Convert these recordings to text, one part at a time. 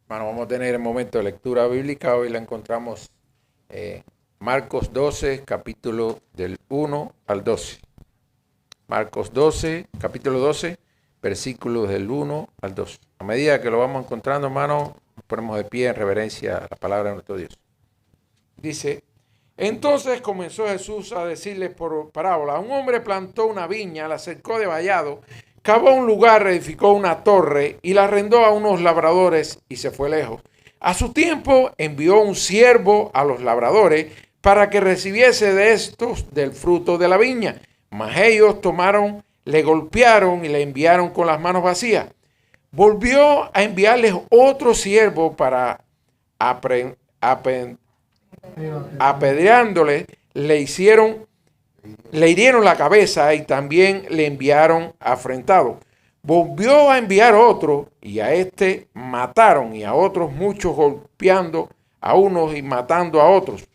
Bueno, vamos a tener el momento de lectura bíblica. Hoy la encontramos Marcos 12, capítulo del 1 al 12. Marcos 12, capítulo 12, versículos del 1 al 2. A medida que lo vamos encontrando, hermano, nos ponemos de pie en reverencia a la palabra de nuestro Dios. Dice, entonces comenzó Jesús a decirles por parábola: un hombre plantó una viña, la cercó de vallado, cavó un lugar, edificó una torre y la arrendó a unos labradores y se fue lejos. A su tiempo envió un siervo a los labradores para que recibiese de estos del fruto de la viña. Mas ellos tomaron, le golpearon y le enviaron con las manos vacías. Volvió a enviarles otro siervo para apedreándole, le hirieron la cabeza y también le enviaron afrentado. Volvió a enviar otro y a este mataron, y a otros muchos, golpeando a unos y matando a otros.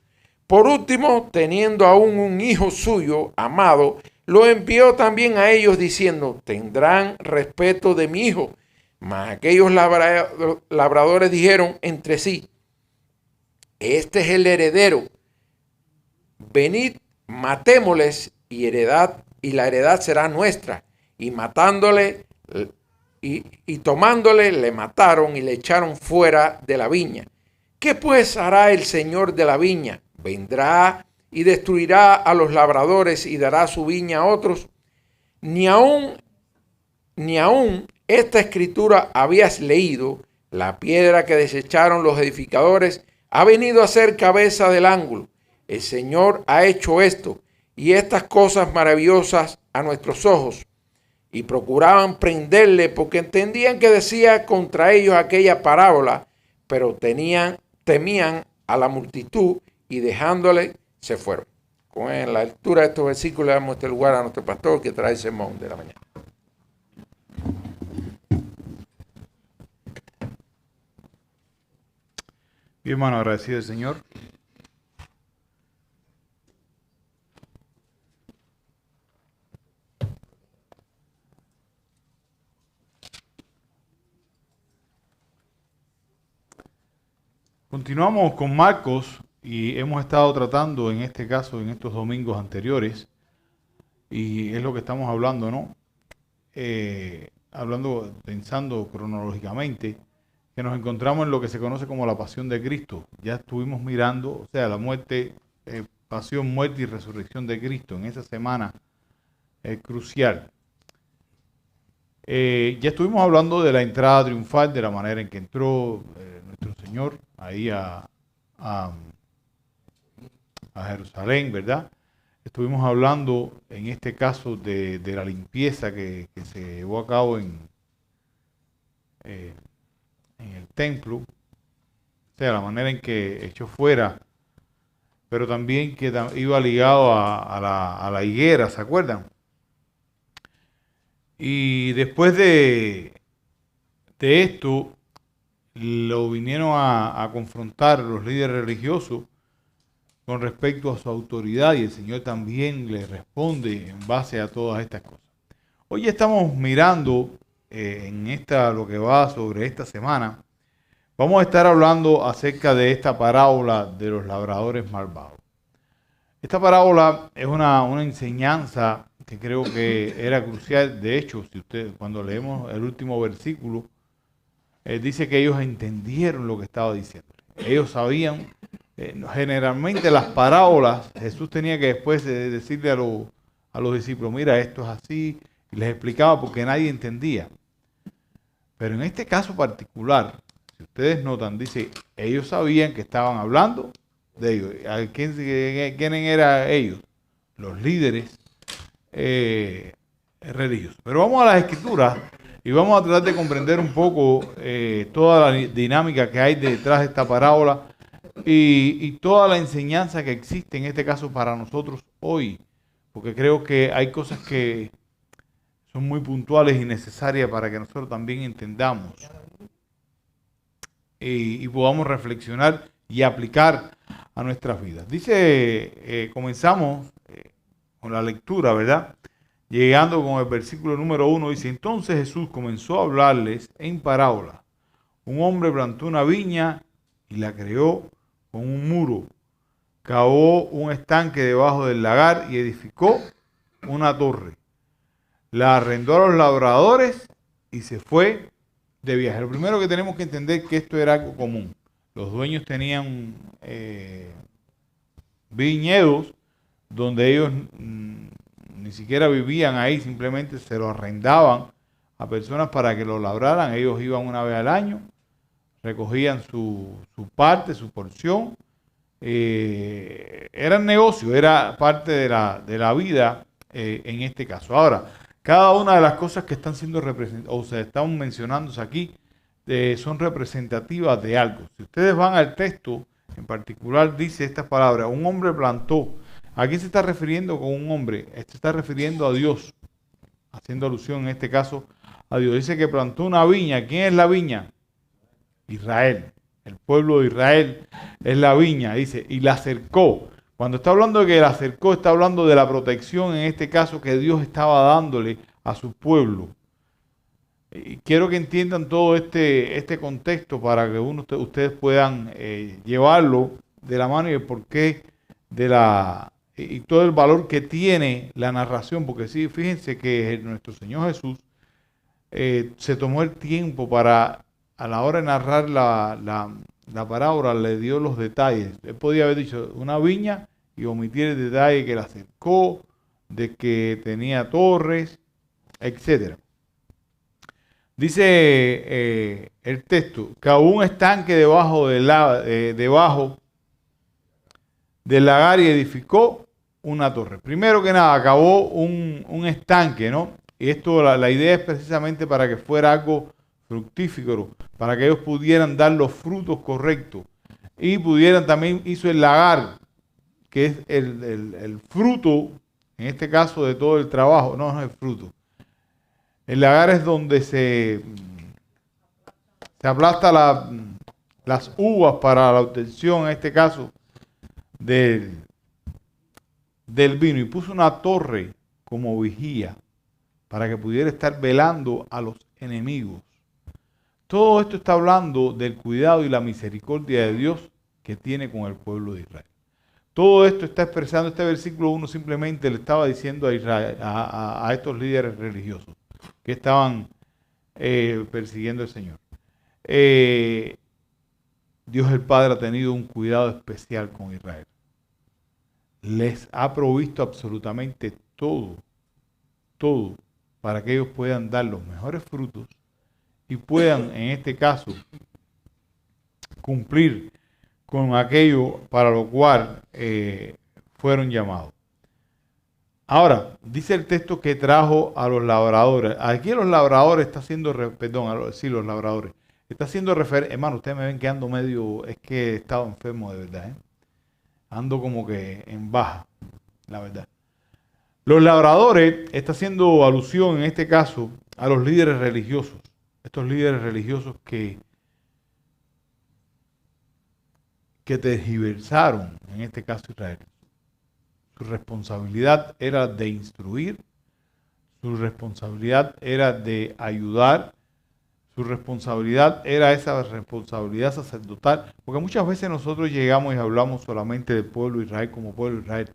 Por último, teniendo aún un hijo suyo amado, lo envió también a ellos diciendo: tendrán respeto de mi hijo. Mas aquellos labradores dijeron entre sí: este es el heredero, venid, matémosles y la heredad será nuestra. Y matándole y tomándole, le mataron y le echaron fuera de la viña. ¿Qué pues hará el señor de la viña? ¿Vendrá y destruirá a los labradores y dará su viña a otros? Ni aún esta escritura habías leído: la piedra que desecharon los edificadores ha venido a ser cabeza del ángulo. El Señor ha hecho esto y estas cosas maravillosas a nuestros ojos. Y procuraban prenderle porque entendían que decía contra ellos aquella parábola, pero temían a la multitud y dejándole se fueron. Con la lectura de estos versículos le damos este lugar a nuestro pastor que trae el sermón de la mañana. Bien, hermano, agradecido al Señor. Continuamos con Marcos y hemos estado tratando en este caso, en estos domingos anteriores, y es lo que estamos hablando, ¿no? Pensando cronológicamente, que nos encontramos en lo que se conoce como la pasión de Cristo. Ya estuvimos mirando, o sea, la muerte, pasión, muerte y resurrección de Cristo en esa semana crucial. Ya estuvimos hablando de la entrada triunfal, de la manera en que entró nuestro Señor ahí a Jerusalén, ¿verdad? Estuvimos hablando en este caso de la limpieza que se llevó a cabo en el templo, o sea, la manera en que echó fuera, pero también que iba ligado a la higuera, ¿se acuerdan? Y después de esto, lo vinieron a confrontar los líderes religiosos con respecto a su autoridad, y el Señor también le responde en base a todas estas cosas. Hoy estamos mirando lo que va sobre esta semana. Vamos a estar hablando acerca de esta parábola de los labradores malvados. Esta parábola es una enseñanza que creo que era crucial. De hecho, cuando leemos el último versículo, dice que ellos entendieron lo que estaba diciendo. Ellos sabían, generalmente las parábolas, Jesús tenía que después decirle a los discípulos: mira, esto es así, y les explicaba porque nadie entendía. Pero en este caso particular, si ustedes notan, dice, ellos sabían que estaban hablando de ellos. ¿Quiénes eran ellos? Los líderes religiosos. Pero vamos a las Escrituras y vamos a tratar de comprender un poco toda la dinámica que hay detrás de esta parábola y toda la enseñanza que existe en este caso para nosotros hoy, porque creo que hay cosas que son muy puntuales y necesarias para que nosotros también entendamos y podamos reflexionar y aplicar a nuestras vidas. Dice, comenzamos con la lectura, ¿verdad? Llegando con el versículo número 1, dice: entonces Jesús comenzó a hablarles en parábola. Un hombre plantó una viña y la creó con un muro. Cavó un estanque debajo del lagar y edificó una torre. La arrendó a los labradores y se fue de viaje. Lo primero que tenemos que entender es que esto era algo común. Los dueños tenían viñedos donde ellos ni siquiera vivían ahí, simplemente se lo arrendaban a personas para que lo labraran. Ellos iban una vez al año, recogían su parte, su porción. Era el negocio, era parte de la vida en este caso. Ahora, cada una de las cosas que están siendo representadas o se están mencionándose aquí son representativas de algo. Si ustedes van al texto, en particular dice estas palabras: un hombre plantó. ¿A quién se está refiriendo con un hombre? Se está refiriendo a Dios, haciendo alusión en este caso a Dios. Dice que plantó una viña. ¿Quién es la viña? Israel. El pueblo de Israel es la viña, dice, y la cercó. Cuando está hablando de que la cercó, está hablando de la protección, en este caso, que Dios estaba dándole a su pueblo. Y quiero que entiendan todo este contexto para que ustedes puedan llevarlo de la mano y el porqué y todo el valor que tiene la narración. Porque sí, fíjense que nuestro Señor Jesús se tomó el tiempo para, a la hora de narrar la parábola, le dio los detalles. Él podía haber dicho una viña y omitir el detalle que la cercó, de que tenía torres, etcétera. Dice el texto, cavó un estanque debajo del lagar y edificó una torre. Primero que nada, cavó un estanque, ¿no? Y esto, la idea es precisamente para que fuera algo fructífero, para que ellos pudieran dar los frutos correctos. Y pudieran también, hizo el lagar, que es el fruto, en este caso, de todo el trabajo. No es el fruto. El lagar es donde se aplasta las uvas para la obtención, en este caso, del vino. Y puso una torre como vigía para que pudiera estar velando a los enemigos. Todo esto está hablando del cuidado y la misericordia de Dios que tiene con el pueblo de Israel. Todo esto está expresando, este versículo 1 simplemente le estaba diciendo a Israel, a estos líderes religiosos que estaban persiguiendo al Señor. Dios el Padre ha tenido un cuidado especial con Israel. Les ha provisto absolutamente todo para que ellos puedan dar los mejores frutos y puedan, en este caso, cumplir con aquello para lo cual fueron llamados. Ahora, dice el texto que trajo a los labradores. Aquí los labradores está haciendo, los labradores. Está haciendo referencia, hermano, ustedes me ven que ando medio, es que he estado enfermo de verdad, ¿eh? Ando como que en baja, la verdad. Los labradores está haciendo alusión en este caso a los líderes religiosos. Estos líderes religiosos que tergiversaron, en este caso Israel. Su responsabilidad era de instruir, su responsabilidad era de ayudar, su responsabilidad era esa responsabilidad sacerdotal, porque muchas veces nosotros llegamos y hablamos solamente del pueblo de Israel como pueblo de Israel,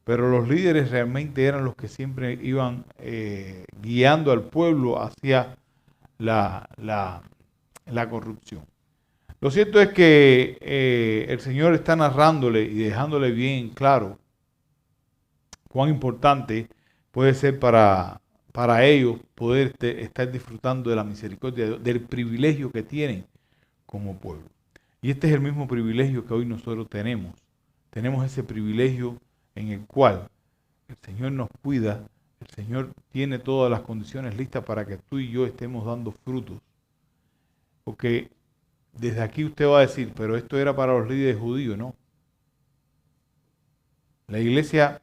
pero los líderes realmente eran los que siempre iban guiando al pueblo hacia la corrupción. Lo cierto es que el Señor está narrándole y dejándole bien claro cuán importante puede ser para ellos poder estar disfrutando de la misericordia de Dios, del privilegio que tienen como pueblo. Y este es el mismo privilegio que hoy nosotros tenemos. Tenemos ese privilegio en el cual el Señor nos cuida, el Señor tiene todas las condiciones listas para que tú y yo estemos dando frutos. Porque desde aquí usted va a decir, pero esto era para los líderes judíos, ¿no? La iglesia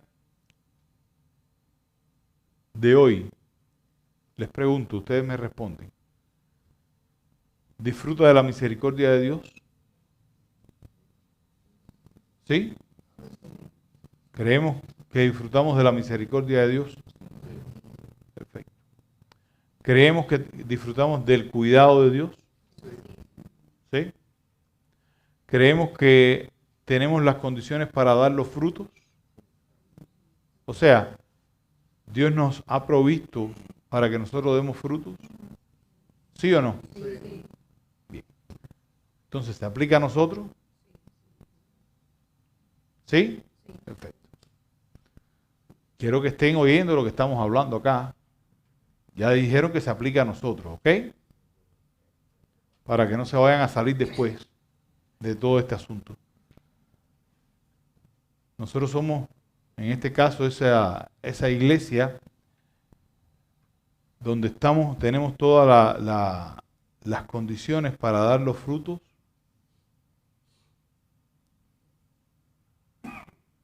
de hoy, les pregunto, ustedes me responden, ¿disfruta de la misericordia de Dios? ¿Sí? ¿Creemos que disfrutamos de la misericordia de Dios? Perfecto. ¿Creemos que disfrutamos del cuidado de Dios? ¿Sí? Creemos que tenemos las condiciones para dar los frutos. O sea, Dios nos ha provisto para que nosotros demos frutos. ¿Sí o no? Sí. Bien. Entonces, ¿se aplica a nosotros? ¿Sí? Perfecto. Quiero que estén oyendo lo que estamos hablando acá. Ya dijeron que se aplica a nosotros, ¿ok? Para que no se vayan a salir después de todo este asunto. Nosotros somos, en este caso, esa iglesia donde tenemos todas las condiciones para dar los frutos.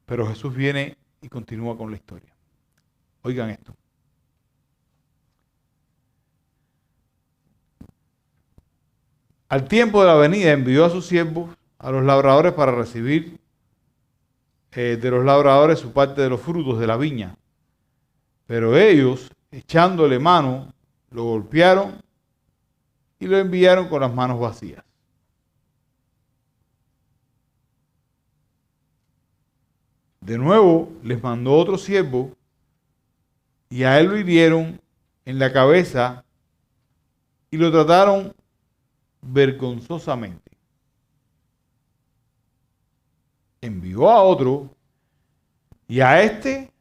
Pero Jesús viene y continúa con la historia. Oigan esto. Al tiempo de la venida envió a sus siervos, a los labradores, para recibir de los labradores su parte de los frutos de la viña. Pero ellos, echándole mano, lo golpearon y lo enviaron con las manos vacías. De nuevo les mandó otro siervo y a él lo hirieron en la cabeza y lo trataron vergonzosamente. Envió a otro y a este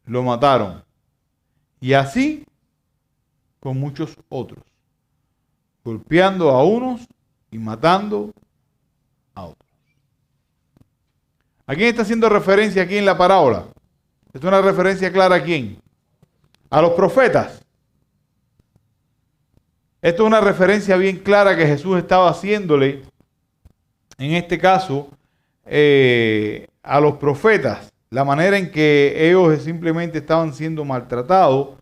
lo mataron. Y así con muchos otros, golpeando a unos y matando a otros. ¿A quién está haciendo referencia aquí en la parábola? ¿Es una referencia clara a quién? A los profetas. Esto es una referencia bien clara que Jesús estaba haciéndole, en este caso, a los profetas. La manera en que ellos simplemente estaban siendo maltratados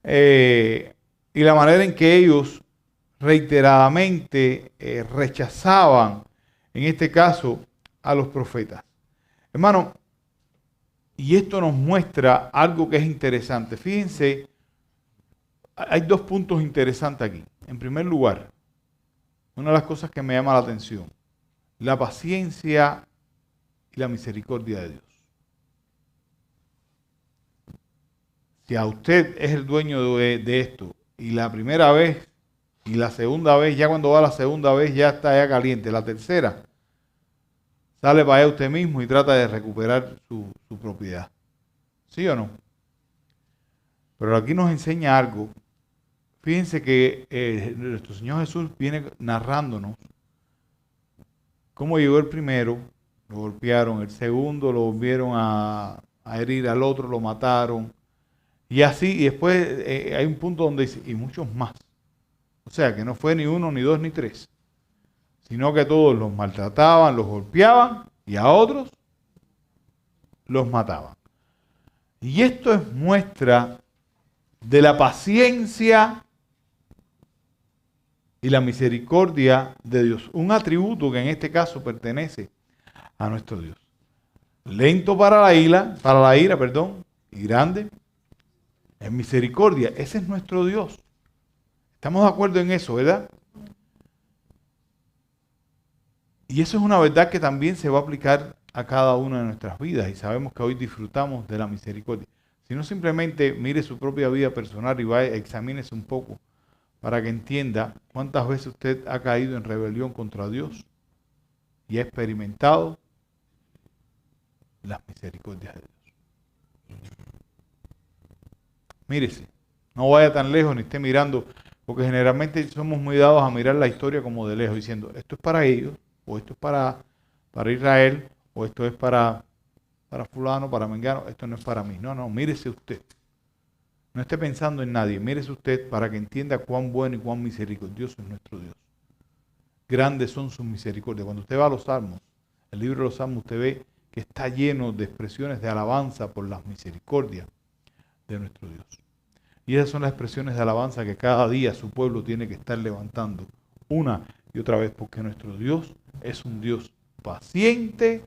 y la manera en que ellos reiteradamente rechazaban, en este caso, a los profetas. Hermano, y esto nos muestra algo que es interesante. Fíjense, hay dos puntos interesantes aquí. En primer lugar, una de las cosas que me llama la atención, la paciencia y la misericordia de Dios. Si a usted es el dueño de esto, y la primera vez y la segunda vez, ya cuando va la segunda vez ya está ya caliente, la tercera, sale para allá usted mismo y trata de recuperar su propiedad. ¿Sí o no? Pero aquí nos enseña algo. Fíjense que nuestro Señor Jesús viene narrándonos cómo llegó el primero, lo golpearon, el segundo lo volvieron a herir, al otro lo mataron, y así, y después hay un punto donde dice, y muchos más. O sea, que no fue ni uno, ni dos, ni tres, sino que todos los maltrataban, los golpeaban, y a otros los mataban. Y esto es muestra de la paciencia y la misericordia de Dios. Un atributo que en este caso pertenece a nuestro Dios. Lento para la ira, y grande en misericordia. Ese es nuestro Dios. Estamos de acuerdo en eso, ¿verdad? Y eso es una verdad que también se va a aplicar a cada una de nuestras vidas y sabemos que hoy disfrutamos de la misericordia. Si no, simplemente mire su propia vida personal y vaya, examínese un poco para que entienda cuántas veces usted ha caído en rebelión contra Dios y ha experimentado las misericordias de Dios. Mírese, no vaya tan lejos ni esté mirando, porque generalmente somos muy dados a mirar la historia como de lejos, diciendo, esto es para ellos, o esto es para Israel, o esto es para fulano, para mengano, esto no es para mí. No, mírese usted. No esté pensando en nadie, mírese usted para que entienda cuán bueno y cuán misericordioso es nuestro Dios. Grandes son sus misericordias. Cuando usted va a los Salmos, el libro de los Salmos, usted ve que está lleno de expresiones de alabanza por las misericordias de nuestro Dios. Y esas son las expresiones de alabanza que cada día su pueblo tiene que estar levantando una y otra vez, porque nuestro Dios es un Dios paciente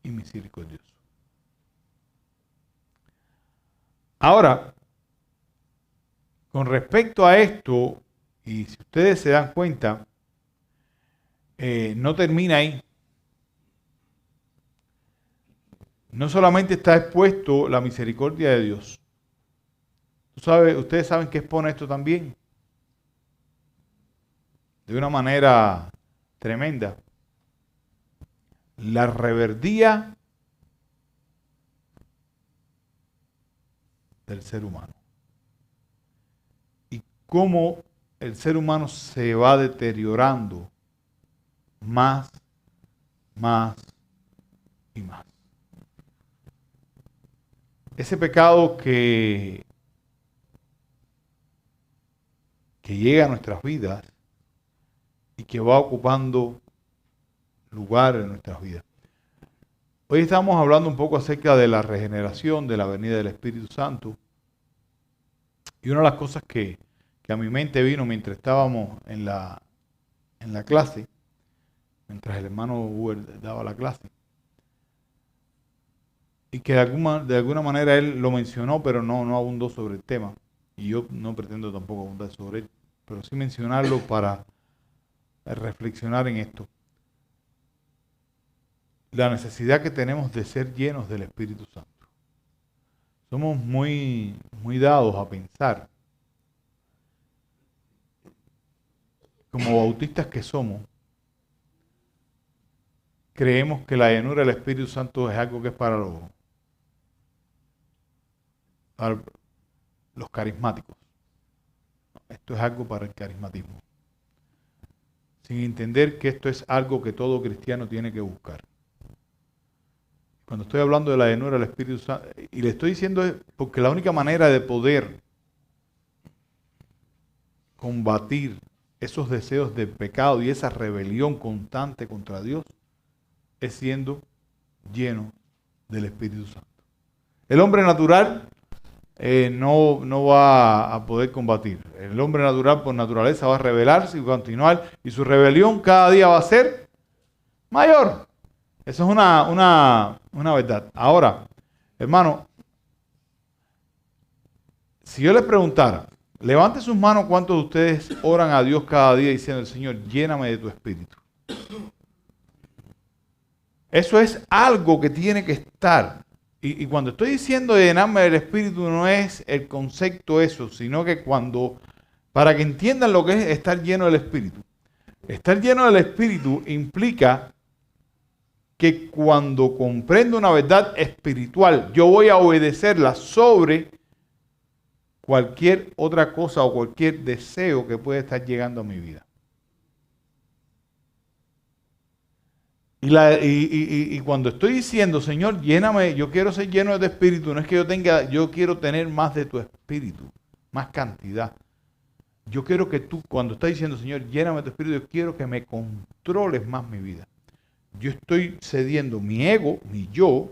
y misericordioso. Ahora, Con respecto a esto, y si ustedes se dan cuenta, no termina ahí. No solamente está expuesto la misericordia de Dios. Ustedes saben que expone esto también. De una manera tremenda. La reverdía del ser humano. Y cómo el ser humano se va deteriorando más y más. Ese pecado que llega a nuestras vidas y que va ocupando lugar en nuestras vidas. Hoy estamos hablando un poco acerca de la regeneración, de la venida del Espíritu Santo. Y una de las cosas que a mi mente vino mientras estábamos en la clase, mientras el hermano Uber daba la clase, y que de alguna manera él lo mencionó, pero no abundó sobre el tema. Y yo no pretendo tampoco abundar sobre él, pero sí mencionarlo para reflexionar en esto. La necesidad que tenemos de ser llenos del Espíritu Santo. Somos muy dados a pensar, como bautistas que somos, creemos que la llenura del Espíritu Santo es algo que es para los carismáticos. Esto es algo para el carismatismo. Sin entender que esto es algo que todo cristiano tiene que buscar. Cuando estoy hablando de la llenura del Espíritu Santo, y le estoy diciendo porque la única manera de poder combatir esos deseos de pecado y esa rebelión constante contra Dios es siendo lleno del Espíritu Santo. El hombre natural no va a poder combatir. El hombre natural por naturaleza va a rebelarse y continuar, y su rebelión cada día va a ser mayor. Eso es una verdad. Ahora, hermano, si yo les preguntara, levante sus manos, ¿cuántos de ustedes oran a Dios cada día diciendo, Señor, lléname de tu Espíritu? Eso es algo que tiene que estar. Y cuando estoy diciendo llenarme del Espíritu, no es el concepto eso, sino que para que entiendan lo que es estar lleno del Espíritu. Estar lleno del Espíritu implica que cuando comprendo una verdad espiritual, yo voy a obedecerla sobre cualquier otra cosa o cualquier deseo que pueda estar llegando a mi vida. Y cuando estoy diciendo, Señor, lléname, yo quiero ser lleno de Espíritu, no es que yo quiero tener más de tu Espíritu, más cantidad. Yo quiero que tú, cuando estás diciendo, Señor, lléname de tu Espíritu, yo quiero que me controles más mi vida. Yo estoy cediendo mi ego, mi yo,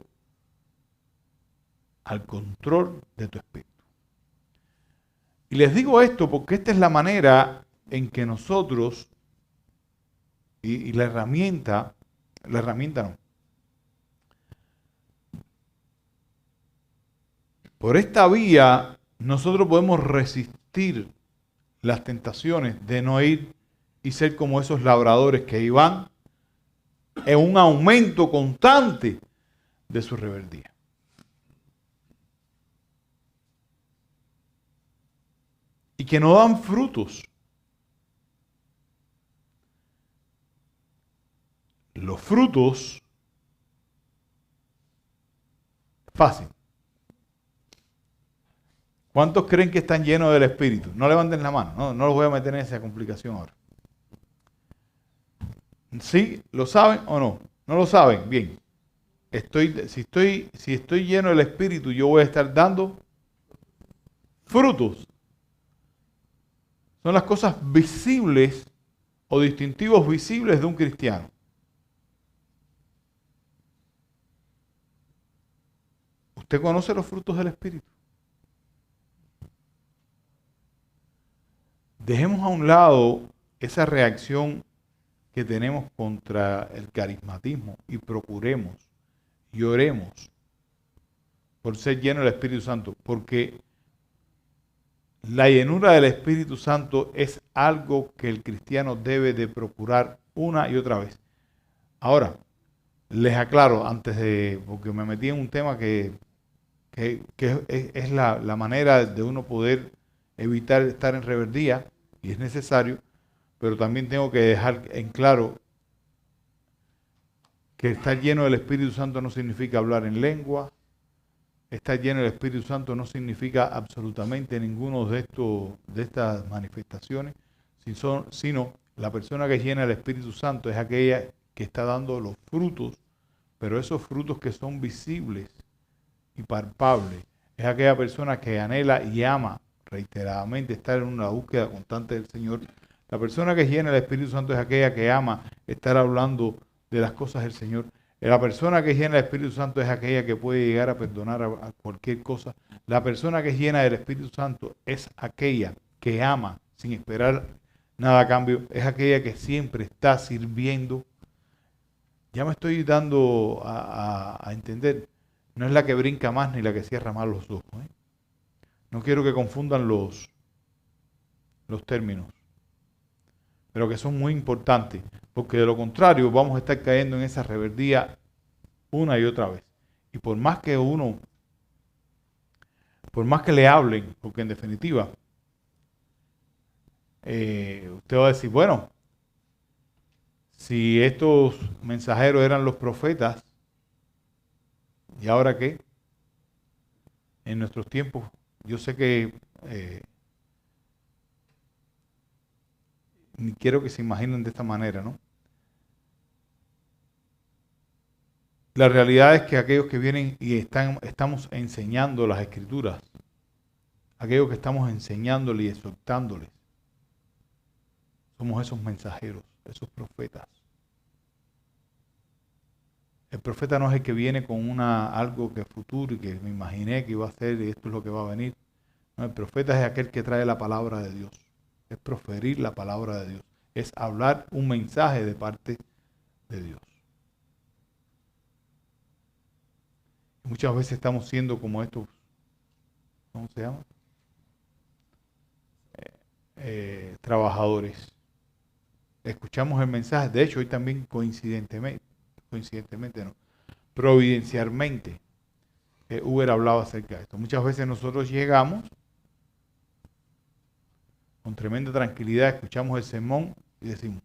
al control de tu Espíritu. Y les digo esto porque esta es la manera en que nosotros, y la herramienta no. Por esta vía, nosotros podemos resistir las tentaciones de no ir y ser como esos labradores que iban en un aumento constante de su rebeldía. Y que no dan frutos. Los frutos, fácil. ¿Cuántos creen que están llenos del Espíritu? No levanten la mano, no los voy a meter en esa complicación ahora. ¿Sí? ¿Lo saben o no? ¿No lo saben? Bien. Si estoy lleno del Espíritu, yo voy a estar dando frutos. Son las cosas visibles o distintivos visibles de un cristiano. ¿Usted conoce los frutos del Espíritu? Dejemos a un lado esa reacción que tenemos contra el carismatismo y procuremos y oremos por ser lleno del Espíritu Santo, porque La llenura del Espíritu Santo es algo que el cristiano debe de procurar una y otra vez. Ahora, les aclaro porque me metí en un tema que es la manera de uno poder evitar estar en rebeldía, y es necesario, pero también tengo que dejar en claro que estar lleno del Espíritu Santo no significa hablar en lengua. Estar lleno del Espíritu Santo no significa absolutamente ninguno de estas manifestaciones, sino la persona que es llena del Espíritu Santo es aquella que está dando los frutos, pero esos frutos que son visibles y palpables. Es aquella persona que anhela y ama reiteradamente estar en una búsqueda constante del Señor. La persona que es llena del Espíritu Santo es aquella que ama estar hablando de las cosas del Señor. La persona que es llena del Espíritu Santo es aquella que puede llegar a perdonar a cualquier cosa. La persona que es llena del Espíritu Santo es aquella que ama sin esperar nada a cambio. Es aquella que siempre está sirviendo. Ya me estoy dando a entender. No es la que brinca más ni la que cierra más los ojos. No quiero que confundan los términos, pero que son muy importantes, porque de lo contrario vamos a estar cayendo en esa rebeldía una y otra vez. Y por más que le hablen, porque en definitiva, usted va a decir, bueno, si estos mensajeros eran los profetas, ¿y ahora qué? En nuestros tiempos, yo sé que ni quiero que se imaginen de esta manera, ¿no? La realidad es que aquellos que vienen y estamos enseñando las Escrituras, aquellos que estamos enseñándoles y exhortándoles, somos esos mensajeros, esos profetas. El profeta no es el que viene con algo que es futuro y que me imaginé que iba a hacer y esto es lo que va a venir. No, el profeta es aquel que trae la palabra de Dios. Es proferir la palabra de Dios. Es hablar un mensaje de parte de Dios. Muchas veces estamos siendo como estos, ¿cómo se llama? Trabajadores. Escuchamos el mensaje. De hecho, hoy también coincidentemente no, providencialmente, Uber hablaba acerca de esto. Muchas veces nosotros llegamos con tremenda tranquilidad, escuchamos el sermón y decimos,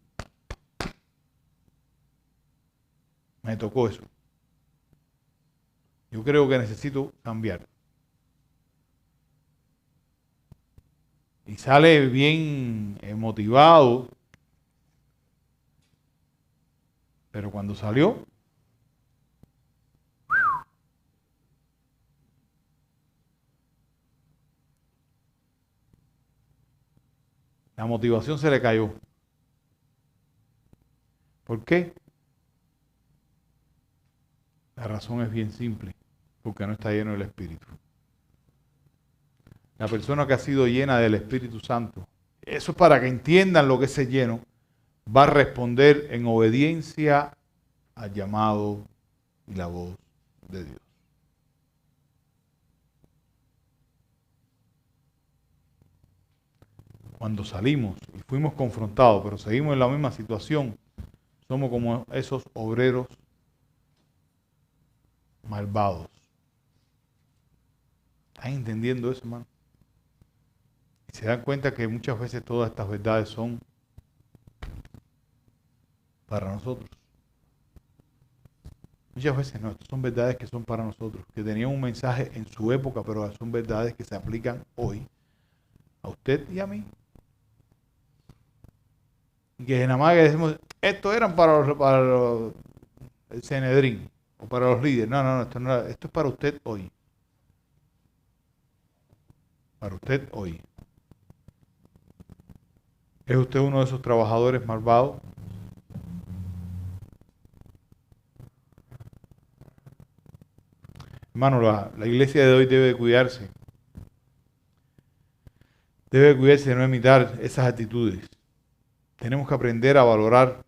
me tocó eso. Yo creo que necesito cambiar. Y sale bien motivado, pero cuando salió, la motivación se le cayó. ¿Por qué? La razón es bien simple, porque no está lleno del Espíritu. La persona que ha sido llena del Espíritu Santo, eso es para que entiendan lo que es ser lleno, va a responder en obediencia al llamado y la voz de Dios. Cuando salimos y fuimos confrontados, pero seguimos en la misma situación, somos como esos obreros malvados. ¿Están entendiendo eso, hermano? Y se dan cuenta que muchas veces todas estas verdades son para nosotros. Muchas veces no, estas son verdades que son para nosotros, que tenían un mensaje en su época, pero son verdades que se aplican hoy a usted y a mí. Y que nada más que decimos, esto eran para el Sanedrín o para los líderes. No, esto es para usted hoy. Para usted hoy. ¿Es usted uno de esos trabajadores malvados? Hermano, la iglesia de hoy debe cuidarse. Debe cuidarse de no imitar esas actitudes. Tenemos que aprender a valorar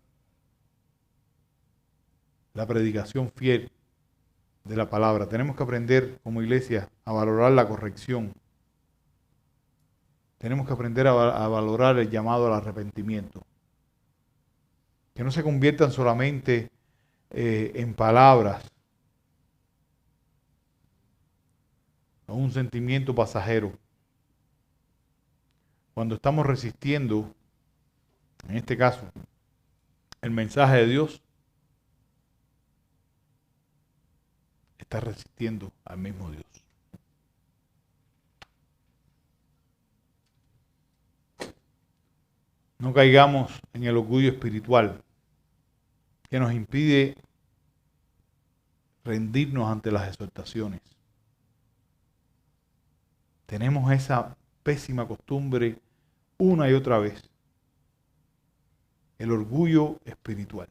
la predicación fiel de la palabra. Tenemos que aprender como iglesia a valorar la corrección. tenemos que aprender a valorar el llamado al arrepentimiento. Que no se conviertan solamente en palabras o un sentimiento pasajero. Cuando estamos resistiendo, en este caso, el mensaje de Dios, está resistiendo al mismo Dios. No caigamos en el orgullo espiritual que nos impide rendirnos ante las exhortaciones. Tenemos esa pésima costumbre una y otra vez. El orgullo espiritual.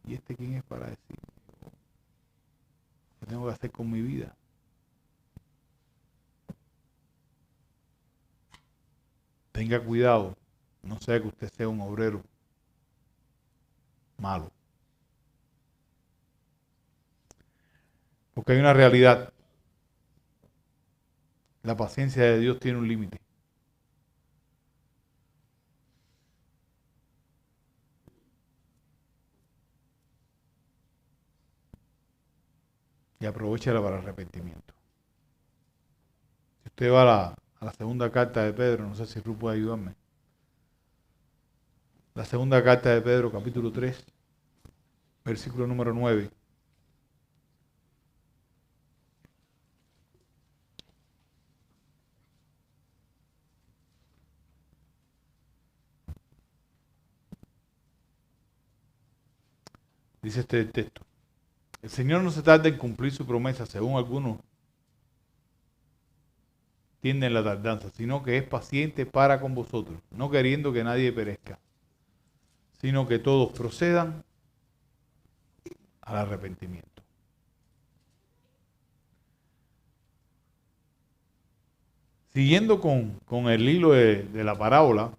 ¿Y este quién es para decir qué tengo que hacer con mi vida? Tenga cuidado, no sea que usted sea un obrero malo. Porque hay una realidad. La paciencia de Dios tiene un límite. Y aprovechala para arrepentimiento. Si usted va a la segunda carta de Pedro, no sé si Ruth puede ayudarme. La segunda carta de Pedro, capítulo 3, versículo número 9. Dice este texto: el Señor no se tarda en cumplir su promesa, según algunos tienden la tardanza, sino que es paciente para con vosotros, no queriendo que nadie perezca, sino que todos procedan al arrepentimiento. Siguiendo con el hilo de la parábola,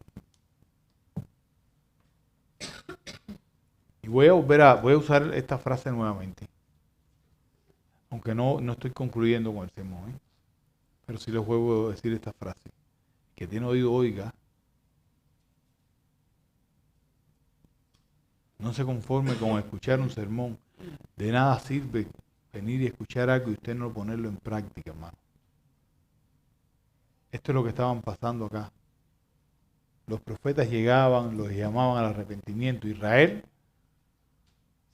y voy a usar esta frase nuevamente, aunque no estoy concluyendo con el sermón, pero sí les vuelvo a decir esta frase: que tiene oído oiga, no se conforme con escuchar un sermón, de nada sirve venir y escuchar algo y usted no ponerlo en práctica, hermano. Esto es lo que estaban pasando acá. Los profetas llegaban, los llamaban al arrepentimiento. Israel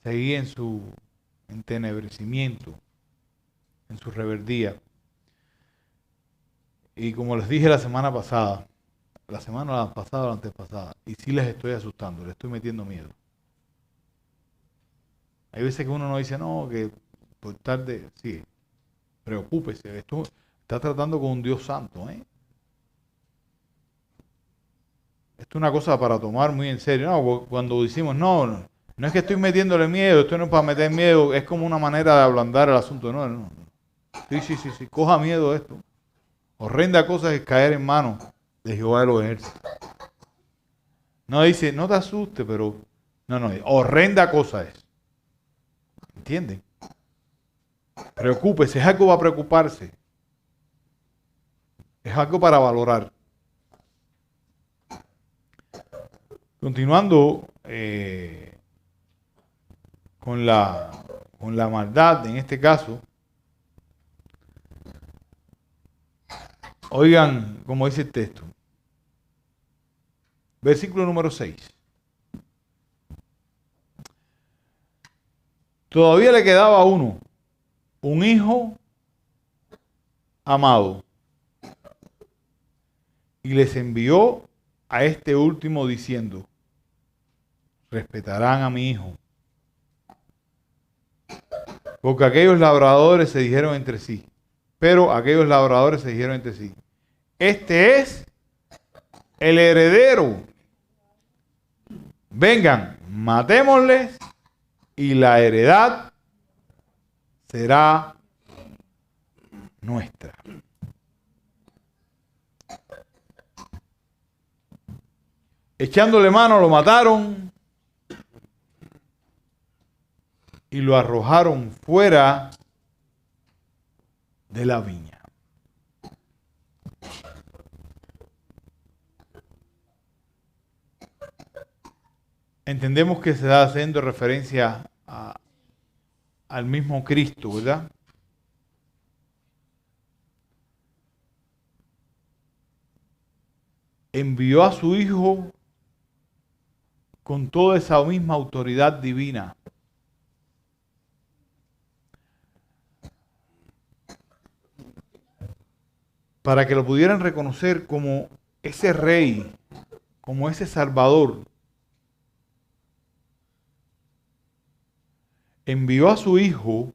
seguía en su entenebrecimiento, en su rebeldía. Y como les dije la semana pasada o la antepasada, y sí les estoy asustando, les estoy metiendo miedo. Hay veces que uno no dice, no, que por tarde, sí, preocúpese, esto está tratando con un Dios santo, Esto es una cosa para tomar muy en serio. No, cuando decimos, no es que estoy metiéndole miedo, esto no es para meter miedo, es como una manera de ablandar el asunto. No. Sí, coja miedo esto. Horrenda cosa es caer en manos de Jehová de los ejércitos. No dice, no te asustes, pero no, horrenda cosa es. ¿Entienden? Preocúpese, es algo para preocuparse. Es algo para valorar. Continuando con la maldad, en este caso, oigan como dice el texto. Versículo número 6. Todavía le quedaba a uno, un hijo amado, y les envió a este último diciendo: respetarán a mi hijo. Porque aquellos labradores se dijeron entre sí. Este es el heredero. Vengan, matémosles y la heredad será nuestra. Echándole mano lo mataron y lo arrojaron fuera de la viña. entendemos que se está haciendo referencia al mismo Cristo, ¿verdad? Envió a su Hijo con toda esa misma autoridad divina. Para que lo pudieran reconocer como ese rey, como ese salvador. Envió a su Hijo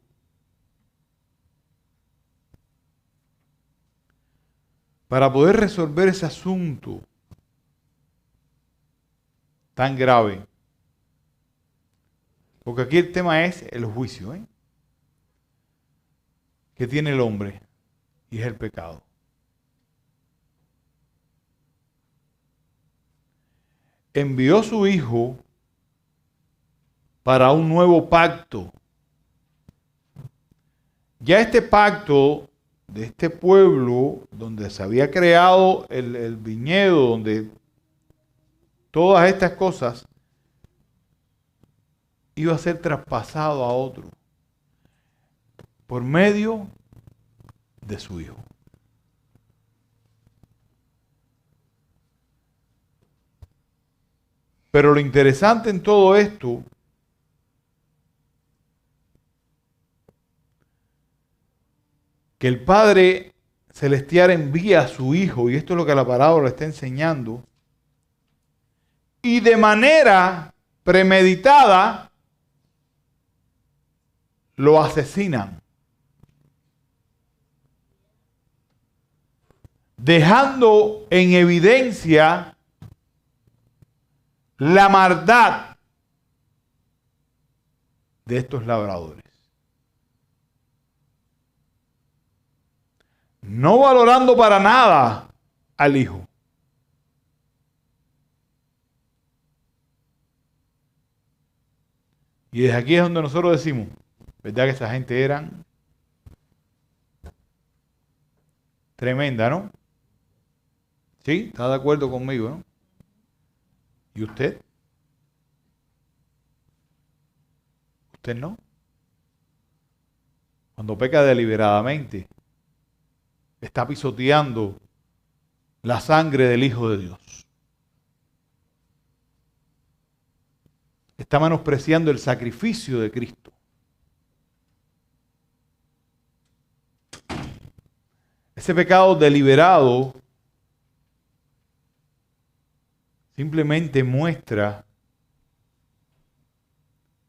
para poder resolver ese asunto tan grave. Porque aquí el tema es el juicio, que tiene el hombre, y es el pecado. Envió a su Hijo para un nuevo pacto. Ya este pacto de este pueblo, donde se había creado el viñedo, donde todas estas cosas, iba a ser traspasado a otro por medio de su Hijo. Pero lo interesante en todo esto que el Padre Celestial envía a su Hijo, y esto es lo que la parábola está enseñando, y de manera premeditada lo asesinan, dejando en evidencia la maldad de estos labradores. No valorando para nada al Hijo. Y desde aquí es donde nosotros decimos, ¿verdad que esa gente eran tremenda, no? ¿Sí? ¿Está de acuerdo conmigo, no? ¿Y usted? ¿Usted no? Cuando peca deliberadamente, está pisoteando la sangre del Hijo de Dios. Está menospreciando el sacrificio de Cristo. Ese pecado deliberado simplemente muestra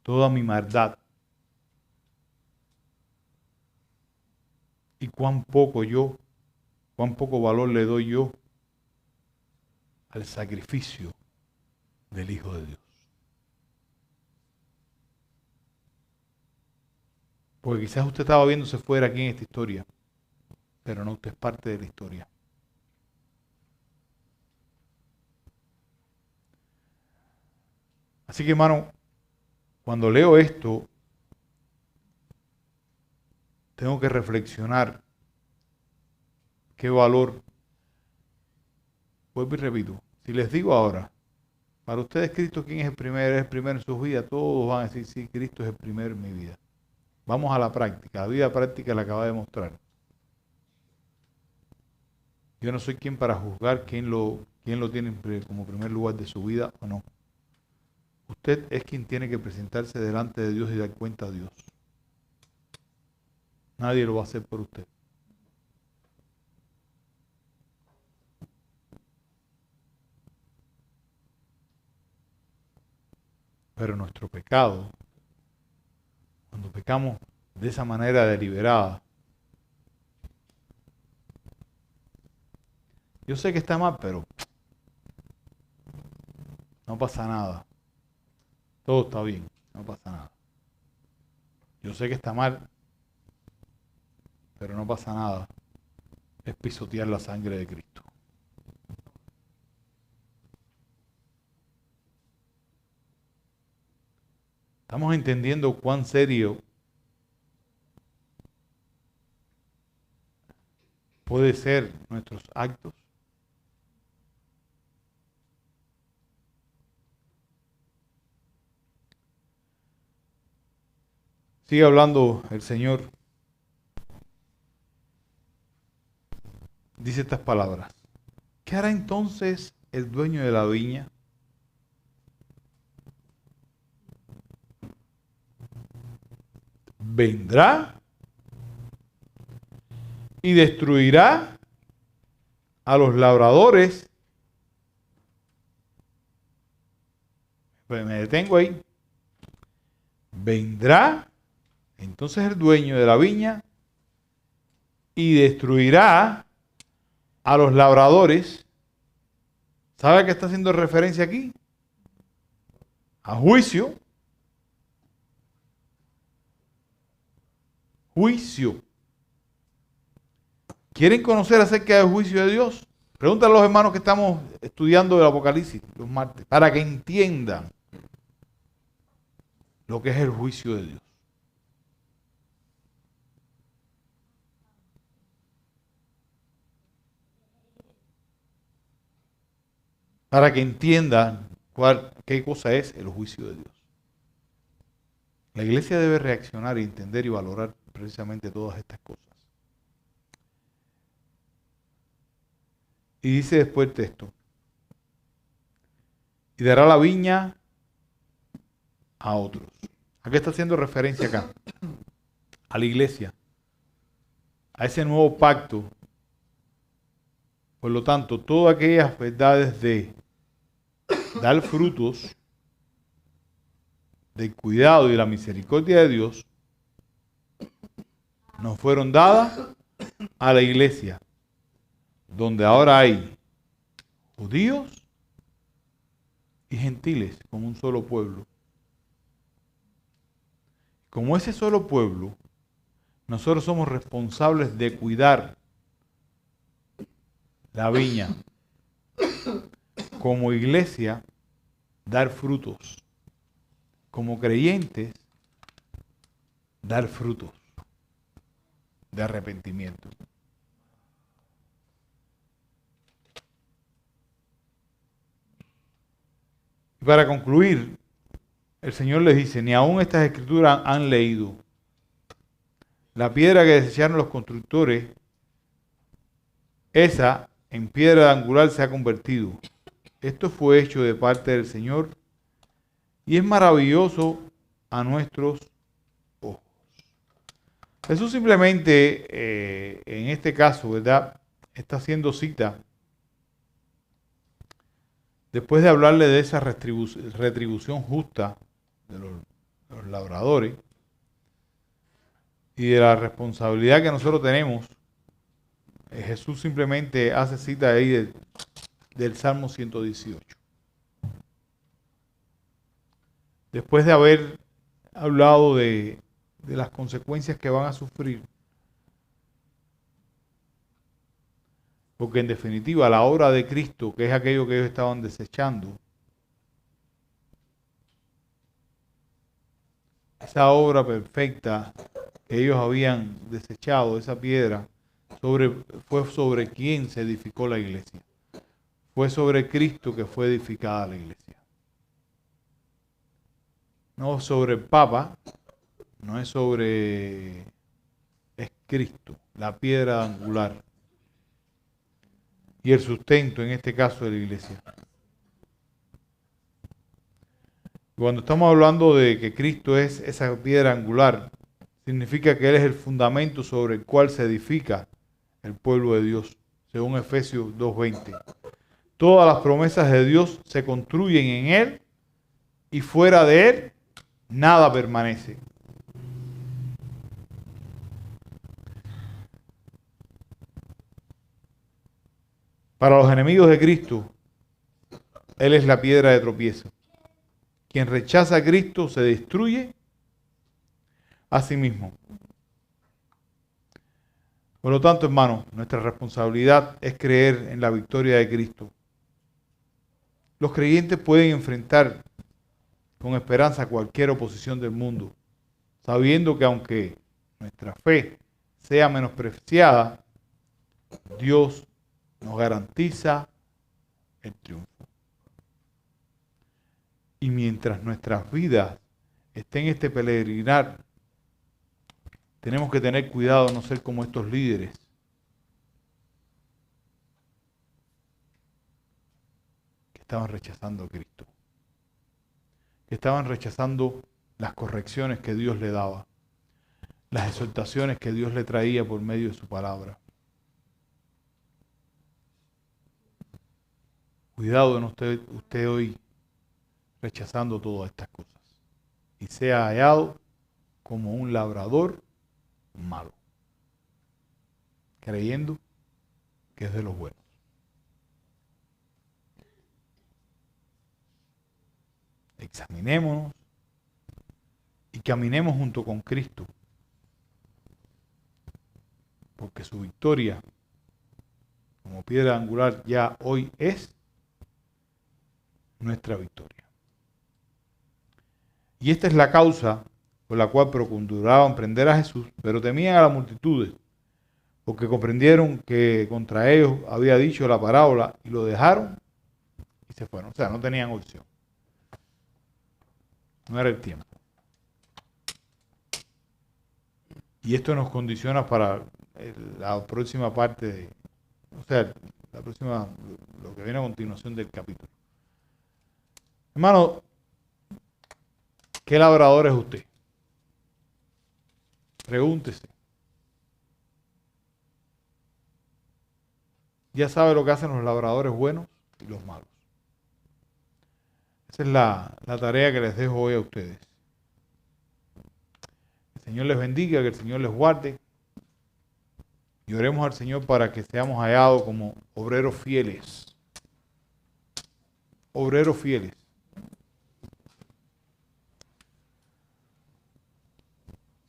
toda mi maldad y cuán poco valor le doy yo al sacrificio del Hijo de Dios. Porque quizás usted estaba viéndose fuera aquí en esta historia, pero no, usted es parte de la historia. Así que, hermano, cuando leo esto, tengo que reflexionar qué valor. Vuelvo y repito, si les digo ahora, para ustedes Cristo, ¿quién es el primero? Es el primero en sus vidas. Todos van a decir, sí, Cristo es el primero en mi vida. Vamos a la práctica. La vida práctica la acaba de mostrar. Yo no soy quien para juzgar quién lo tiene como primer lugar de su vida o no. Usted es quien tiene que presentarse delante de Dios y dar cuenta a Dios. Nadie lo va a hacer por usted. Pero nuestro pecado, cuando pecamos de esa manera deliberada, yo sé que está mal, pero no pasa nada. Todo está bien, no pasa nada. Yo sé que está mal, pero no pasa nada. Es pisotear la sangre de Cristo. Estamos entendiendo cuán serio puede ser nuestros actos. Sigue hablando el Señor. Dice estas palabras. ¿Qué hará entonces el dueño de la viña? Vendrá y destruirá a los labradores. Pues me detengo ahí. Vendrá entonces el dueño de la viña y destruirá a los labradores. ¿Sabe a qué está haciendo referencia aquí? A juicio. Juicio. ¿Quieren conocer acerca del juicio de Dios? Pregúntale a los hermanos que estamos estudiando el Apocalipsis los martes, para que entiendan lo que es el juicio de Dios. Para que entiendan qué cosa es el juicio de Dios. La iglesia debe reaccionar y entender y valorar precisamente todas estas cosas. Y dice después el texto, y dará la viña a otros. ¿A qué está haciendo referencia acá? A la iglesia, a ese nuevo pacto. Por lo tanto, todas aquellas verdades de dar frutos, del cuidado y de la misericordia de Dios, nos fueron dadas a la iglesia, donde ahora hay judíos y gentiles como un solo pueblo. Como ese solo pueblo, nosotros somos responsables de cuidar la viña. Como iglesia, dar frutos. Como creyentes, dar frutos de arrepentimiento. Y para concluir, el Señor les dice, ni aún estas escrituras han leído. La piedra que desecharon los constructores, esa en piedra angular se ha convertido. Esto fue hecho de parte del Señor y es maravilloso a nuestros ojos. Jesús simplemente, en este caso, ¿verdad?, está haciendo cita después de hablarle de esa retribución justa de los labradores y de la responsabilidad que nosotros tenemos. Jesús simplemente hace cita ahí del Salmo 118. Después de haber hablado de las consecuencias que van a sufrir, porque en definitiva la obra de Cristo, que es aquello que ellos estaban desechando, esa obra perfecta que ellos habían desechado, esa piedra, fue sobre quien se edificó la iglesia. Fue sobre Cristo que fue edificada la iglesia. No sobre el Papa, no es sobre... es Cristo, la piedra angular. Y el sustento, en este caso, de la iglesia. Cuando estamos hablando de que Cristo es esa piedra angular, significa que Él es el fundamento sobre el cual se edifica el pueblo de Dios, según Efesios 2:20. Todas las promesas de Dios se construyen en Él y fuera de Él nada permanece. Para los enemigos de Cristo, Él es la piedra de tropiezo. Quien rechaza a Cristo se destruye a sí mismo. Por lo tanto, hermanos, nuestra responsabilidad es creer en la victoria de Cristo. Los creyentes pueden enfrentar con esperanza cualquier oposición del mundo, sabiendo que aunque nuestra fe sea menospreciada, Dios nos garantiza el triunfo. Y mientras nuestras vidas estén en este peregrinar tenemos que tener cuidado de no ser como estos líderes que estaban rechazando a Cristo, que estaban rechazando las correcciones que Dios le daba, las exhortaciones que Dios le traía por medio de su palabra. Cuidado de no usted hoy rechazando todas estas cosas y sea hallado como un labrador malo, creyendo que es de los buenos. Examinémonos y caminemos junto con Cristo, porque su victoria como piedra angular ya hoy es nuestra victoria. Y esta es la causa por la cual procuraban prender a Jesús, pero temían a las multitudes, porque comprendieron que contra ellos había dicho la parábola y lo dejaron y se fueron. O sea, no tenían opción. No era el tiempo. Y esto nos condiciona para la próxima parte, lo que viene a continuación del capítulo. Hermano, ¿qué labrador es usted? Pregúntese. Ya sabe lo que hacen los labradores buenos y los malos. Esa es la tarea que les dejo hoy a ustedes. Que el Señor les bendiga, que el Señor les guarde. Y oremos al Señor para que seamos hallados como obreros fieles. Obreros fieles.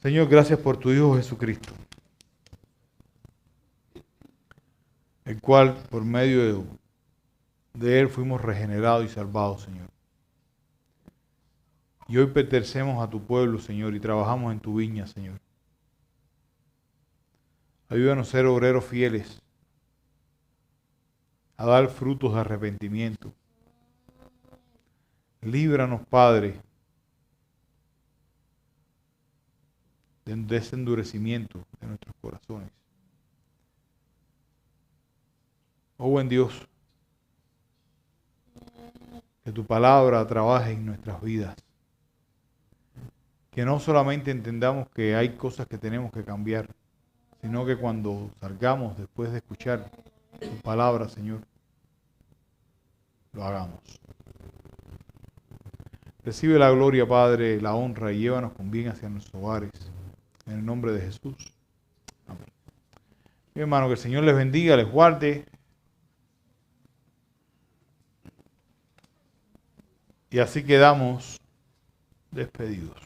Señor, gracias por tu Hijo Jesucristo, el cual por medio de Él fuimos regenerados y salvados, Señor. Y hoy pertenecemos a tu pueblo, Señor, y trabajamos en tu viña, Señor. Ayúdanos a ser obreros fieles, a dar frutos de arrepentimiento. Líbranos, Padre, de ese endurecimiento de nuestros corazones. Oh buen Dios, que tu palabra trabaje en nuestras vidas. Que no solamente entendamos que hay cosas que tenemos que cambiar, sino que cuando salgamos después de escuchar tu palabra, Señor, lo hagamos. Recibe la gloria, Padre, la honra y llévanos con bien hacia nuestros hogares. En el nombre de Jesús. Amén. Mi hermano, que el Señor les bendiga, les guarde. Y así quedamos despedidos.